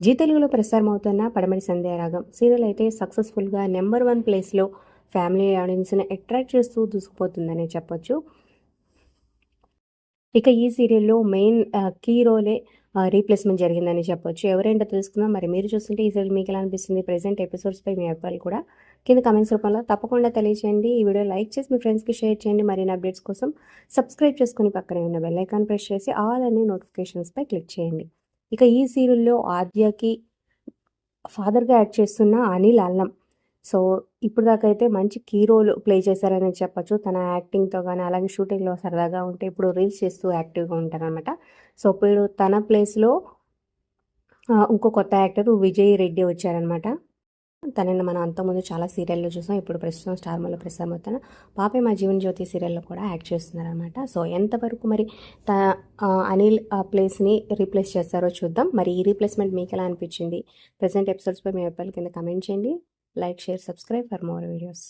G తెలుగులో ప్రసారమవుతున్న పడమటి Sandhyaragam serial అయితే సక్సెస్ఫుల్గా నెంబర్ 1 ప్లేస్లో ఫ్యామిలీ ఆడియన్స్ని అట్రాక్ట్ చేస్తూ దూసుకుపోతుందనే చెప్పొచ్చు. ఇక ఈ సీరియల్‌లో మెయిన్ కీ రోలే రీప్లేస్‌మెంట్ జరిగిందని చెప్పొచ్చు. ఎవరేంటో తెలుసుకుందాం. మరి మీరు చూస్తుంటే ఈ సీరియల్ మీకెలా అనిపిస్తుంది? ప్రెజెంట్ ఎపిసోడ్స్‌పై మీ అభిప్రాయాలు కూడా కింద కామెంట్స్ రూపంలో తప్పకుండా తెలియజేయండి. ఈ వీడియో లైక్ చేసి మీ ఫ్రెండ్స్‌కి షేర్ చేయండి. మరిన్ని అప్డేట్స్ కోసం సబ్స్క్రైబ్ చేసుకొని పక్కనే ఉన్న బెల్ ఐకాన్ ప్రెస్ చేసి ఆల్ అనే నోటిఫికేషన్స్‌పై క్లిక్ చేయండి. ఇక ఈ సీరియల్‌లో ఆద్యకి ఫాదర్‌గా యాక్ట్ చేస్తున్న అనిల్ అల్లం. సో, ఇప్పటిదాకా అయితే మంచి కీ రోల్ ప్లే చేశారనే చెప్పొచ్చు. తన యాక్టింగ్‌తో గాని, అలాగే షూటింగ్‌లో సరదాగా ఉంటే ఇప్పుడు రీల్స్ చేస్తూ యాక్టివ్‌గా ఉంటారనమాట. సో, ఇప్పుడు తన ప్లేస్‌లో ఇంకో కొత్త యాక్టర్ విజయ్ రెడ్డి వచ్చారనమాట. తనని మనం అంతకుముందు చాలా సీరియల్‌లో చూసాం. ఇప్పుడు ప్రస్తుతం స్టార్మాలో ప్రసారమవుతున్న పాపే మా జీవన జ్యోతి సీరియల్‌లో కూడా యాక్ట్ చేస్తున్నారనమాట. సో, ఎంతవరకు మరి త అనిల్ ప్లేస్‌ని రీప్లేస్ చేస్తారో చూద్దాం. మరి ఈ రీప్లేస్‌మెంట్ మీకెలా అనిపించింది? ప్రెజెంట్ ఎపిసోడ్స్‌పై మీ అభిప్రాయాలు కింద కామెంట్ చేయండి. Like, share, subscribe for more videos.